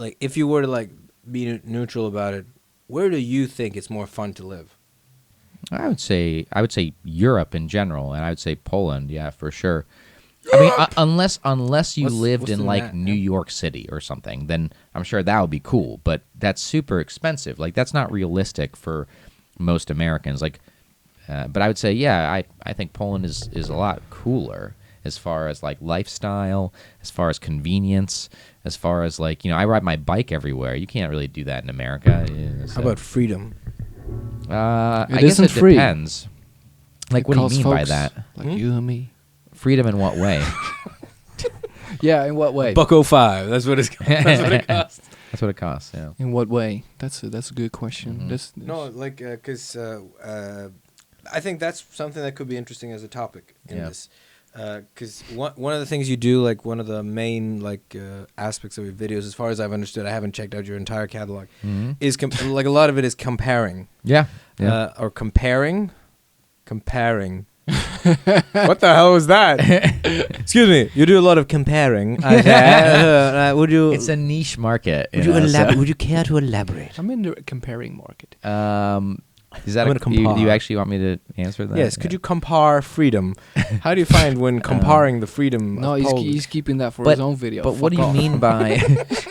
like if you were to like be neutral about it, where do you think it's more fun to live? I would say Europe in general, and I would say Poland, yeah, for sure. I mean, unless you lived in like New York City or something, then I'm sure that would be cool. But that's super expensive. Like that's not realistic for most Americans. Like, but I would say, yeah, I think Poland is a lot cooler as far as like lifestyle, as far as convenience, as far as like I ride my bike everywhere. You can't really do that in America. So. How about freedom? I guess it depends. Like, what do you mean by that? Like you and me. Freedom in what way? Yeah, in what way? $1.05. That's what it's. That's what it costs. That's what it costs. Yeah. In what way? That's a good question. Mm-hmm. No, like because I think that's something that could be interesting as a topic in this. Because one of the things you do, like one of the main like aspects of your videos, as far as I've understood, I haven't checked out your entire catalog, is like a lot of it is comparing. Yeah. Or comparing. What the hell was that? Excuse me. You do a lot of comparing. Would you? It's a niche market. Would you care to elaborate? I'm in the comparing market. Is that do you actually want me to answer that? Yes. Could you compare freedom? How do you find when comparing the freedom? No, of he's keeping that for his own video. But what do you mean by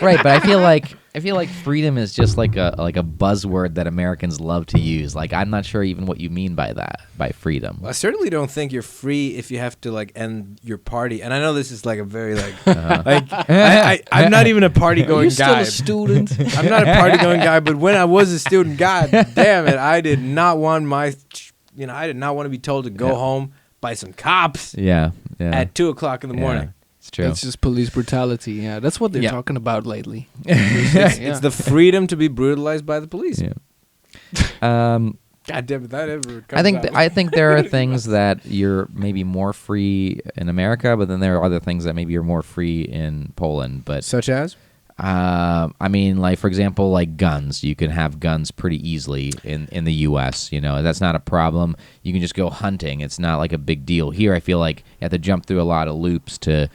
right? But I feel like freedom is just like a buzzword that Americans love to use. Like I'm not sure even what you mean by that, by freedom. Well, I certainly don't think you're free if you have to like end your party. And I know this is like a very like I'm not even a party going guy. You're still a student. I'm not a party going guy, but when I was a student, god damn it, I did not want I did not want to be told to go home by some cops. Yeah. At 2:00 in the morning. It's true. It's just police brutality. Yeah, that's what they're talking about lately. It's the freedom to be brutalized by the police. Yeah. God damn it, that ever comes out. I think there are things that you're maybe more free in America, but then there are other things that maybe you're more free in Poland. But such as? I mean, like for example, like guns. You can have guns pretty easily in the U.S. That's not a problem. You can just go hunting. It's not like a big deal. Here, I feel like you have to jump through a lot of loops to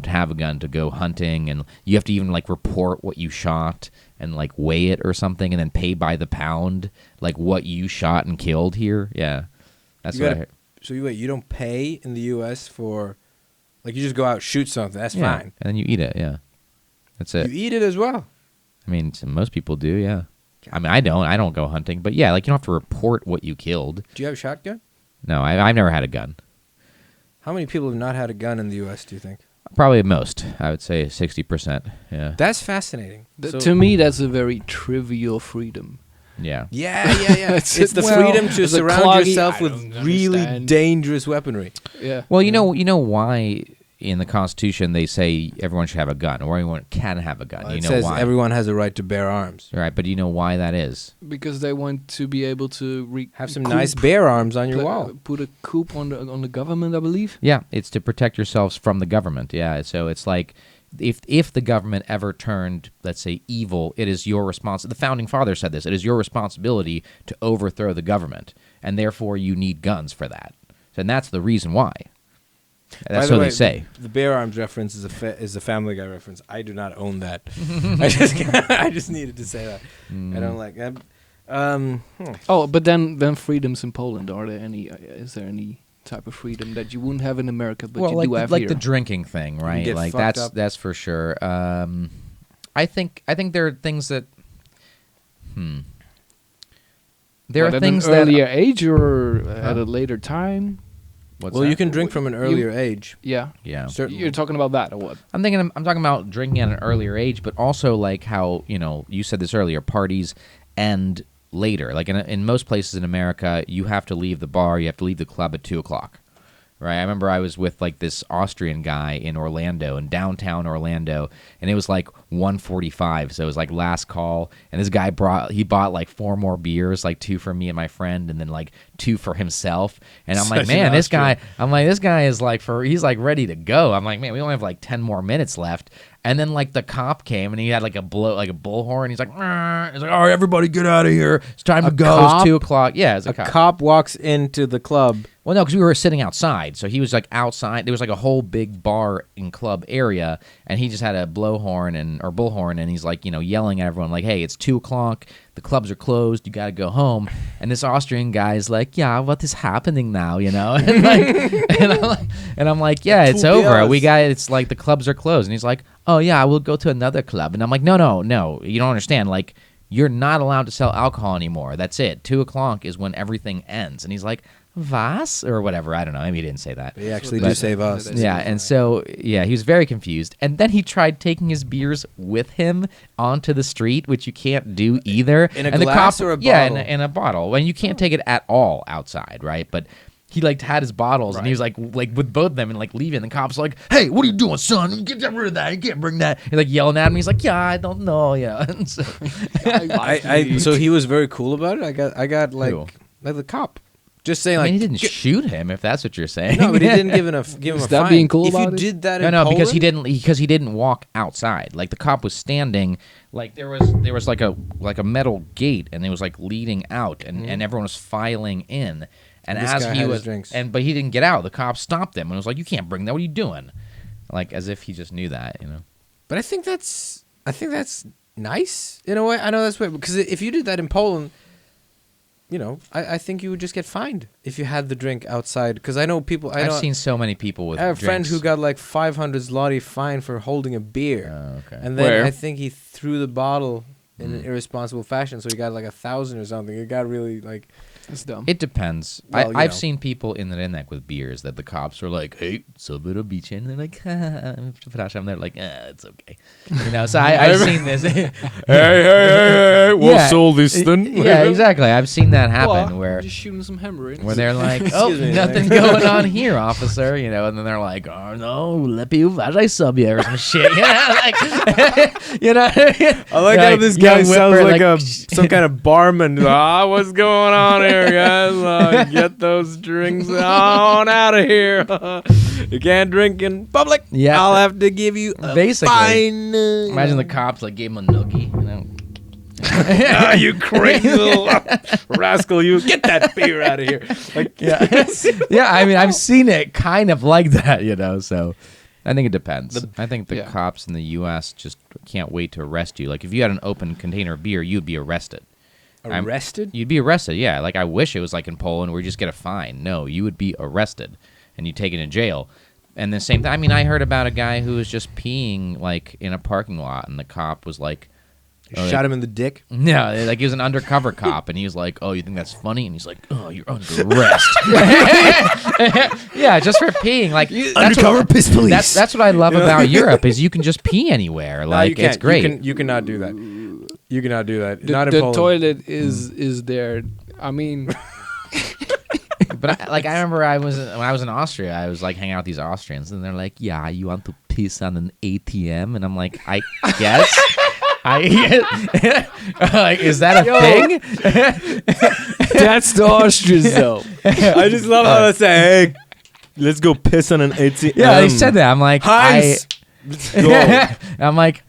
have a gun to go hunting, and you have to even like report what you shot and like weigh it or something, and then pay by the pound like what you shot and killed here. Yeah, that's what I heard. So you don't pay in the U.S. for, like you just go out shoot something. That's fine, and then you eat it. Yeah. That's it. You eat it as well. I mean, most people do, yeah. I mean, I don't go hunting, but yeah, like you don't have to report what you killed. Do you have a shotgun? No, I've never had a gun. How many people have not had a gun in the U.S., do you think? Probably most. I would say 60%, yeah. That's fascinating. To me, that's a very trivial freedom. Yeah. Yeah. It's the freedom to surround yourself with really dangerous weaponry. Yeah. Well, you know why in the Constitution they say everyone should have a gun, or everyone can have a gun. It says why? Everyone has a right to bear arms. Right, but do you know why that is? Because they want to be able to have some nice bear arms on your wall. Put a coop on the government, I believe. Yeah, it's to protect yourselves from the government. Yeah, so it's like if the government ever turned, let's say, evil, it is your responsibility. The founding fathers said this. It is your responsibility to overthrow the government, and therefore you need guns for that. And that's the reason why. That's what they say. The bear arms reference is a Family Guy reference. I do not own that. I just needed to say that. I don't like that. Oh, but then freedoms in Poland. Are there any? Is there any type of freedom that you wouldn't have in America, but you do have like here? the drinking thing, right? Like that's for sure. I think there are things that. There are things at an earlier age or at a later time. You can drink from an earlier age. Yeah. Certainly. You're talking about that or what? I'm talking about drinking at an earlier age, but also like how, you said this earlier, parties end later. Like in most places in America, you have to leave the bar, you have to leave the club at 2:00. Right? I remember I was with like this Austrian guy in downtown Orlando, and it was like 1:45, so it was like last call, and this guy bought like 4 more beers, like 2 for me and my friend, and then like 2 for himself. And I'm like, man, this guy is like he's like ready to go. I'm like, man, we only have like 10 more minutes left. And then like the cop came and he had like a bullhorn. He's like, "Arr." He's like, all right, everybody get out of here. It's time to go. It's 2:00. Yeah, it's a cop walks into the club. Well, no, because we were sitting outside. So he was like outside. There was like a whole big bar and club area, and he just had a bullhorn, and he's like, yelling at everyone like, "Hey, it's 2:00. The clubs are closed. You got to go home." And this Austrian guy's like, "Yeah, what is happening now?" And like, and I'm like, "Yeah, it's over. It's like the clubs are closed." And he's like, "Oh yeah, I will go to another club." And I'm like, No, you don't understand. Like, you're not allowed to sell alcohol anymore. That's it. 2:00 is when everything ends. And he's like, "Was?" or whatever. I don't know. Maybe he didn't say that. They actually do say "was." Yeah, and so, he was very confused. And then he tried taking his beers with him onto the street, which you can't do either. In a glass or a bottle? Yeah, in a bottle. And you can't take it at all outside, right? But he, like, had his bottles, and he was, like with both of them, and, like, leaving. And the cop's like, "Hey, what are you doing, son? Get rid of that. You can't bring that." He's, like, yelling at him. He's like, "Yeah, I don't know, yeah." And so, so he was very cool about it? I got like the cop. Just saying, he didn't shoot him, if that's what you're saying. No, but he didn't give him a Is that fine. Being cool if about you it? did that No, because Poland? he didn't walk outside. Like, the cop was standing, like there was like a metal gate, and it was like leading out, and everyone was filing in. And This as guy he had his was, drinks. but he didn't get out. The cop stopped him and was like, "You can't bring that. What are you doing?" Like, as if he just knew that, But I think that's nice in a way. I know that's weird because if you did that in Poland, I think you would just get fined if you had the drink outside. Because I know people. I've seen so many people with. I have a friend drinks. who got like 500 zloty fine for holding a beer. Oh, okay. And then Where? I think he threw the bottle in an irresponsible fashion, so he got like 1,000 or something. It got really like. It's dumb. It depends. Well, I've seen people in the redneck with beers that the cops are like, "Hey, sobie robicie?" And they're like, "Przepraszam." They're like, "It's okay." So I've seen this. Hey, what's all this then? Yeah, exactly. I've seen that happen where just shooting some hemorrhoids. where they're like, "Oh, Excuse me, nothing going on here, officer," and then they're like, "Oh no, lepiej uważaj sobie," or some shit. I like how this guy sounds like some kind of barman. What's going on here, guys? Get those drinks on out of here. You can't drink in public. Yeah. I'll have to give you a Basically. fine. Imagine the cops like gave him a noogie. You crazy little rascal! You get that beer out of here. Like, Yeah. I mean, I've seen it kind of like that, So I think it depends. I think the cops in the U.S. just can't wait to arrest you. Like, if you had an open container of beer, you'd be arrested. arrested? You'd be arrested, yeah. Like, I wish it was like in Poland where you just get a fine. No, you would be arrested, and you taken to jail. And the same thing, I mean, I heard about a guy who was just peeing, like, in a parking lot, and the cop was like... Shot him in the dick? No, like, he was an undercover cop, and he was like, "Oh, you think that's funny?" And he's like, "Oh, you're under arrest." Yeah, just for peeing. Like, Undercover piss police. That's what I love about Europe, is you can just pee anywhere. Like, you it's great. You cannot do that. You cannot do that. Not in The Poland. toilet is there. I mean, But I remember when I was in Austria, I was like hanging out with these Austrians, and they're like, "Yeah, you want to piss on an ATM?" And I'm like, "I guess." Like, is that a thing? that's the Austrians, though. I just love how they say, "Hey, let's go piss on an ATM." Yeah, they said that. I'm like, Heinz, let's go. I'm like,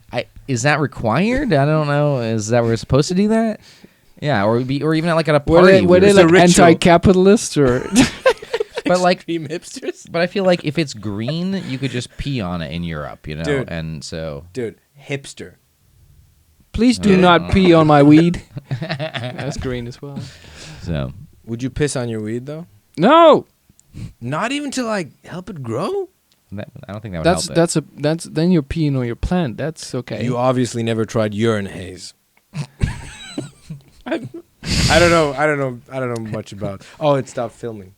is that required? I don't know. Is that we're supposed to do that? Yeah, or even at, like, at a party. Were they It's a like ritual. anti-capitalist or? But like, Extreme hipsters? but I feel like if it's green, you could just pee on it in Europe, Dude. And so Dude, hipster. Please do not pee on my weed. That's green as well. so Would you piss on your weed though? No, Not even to like help it grow? I don't think that would help it. that's then you're peeing on your plant. That's okay. You obviously never tried urine haze. I don't know much about. Oh, it stopped filming.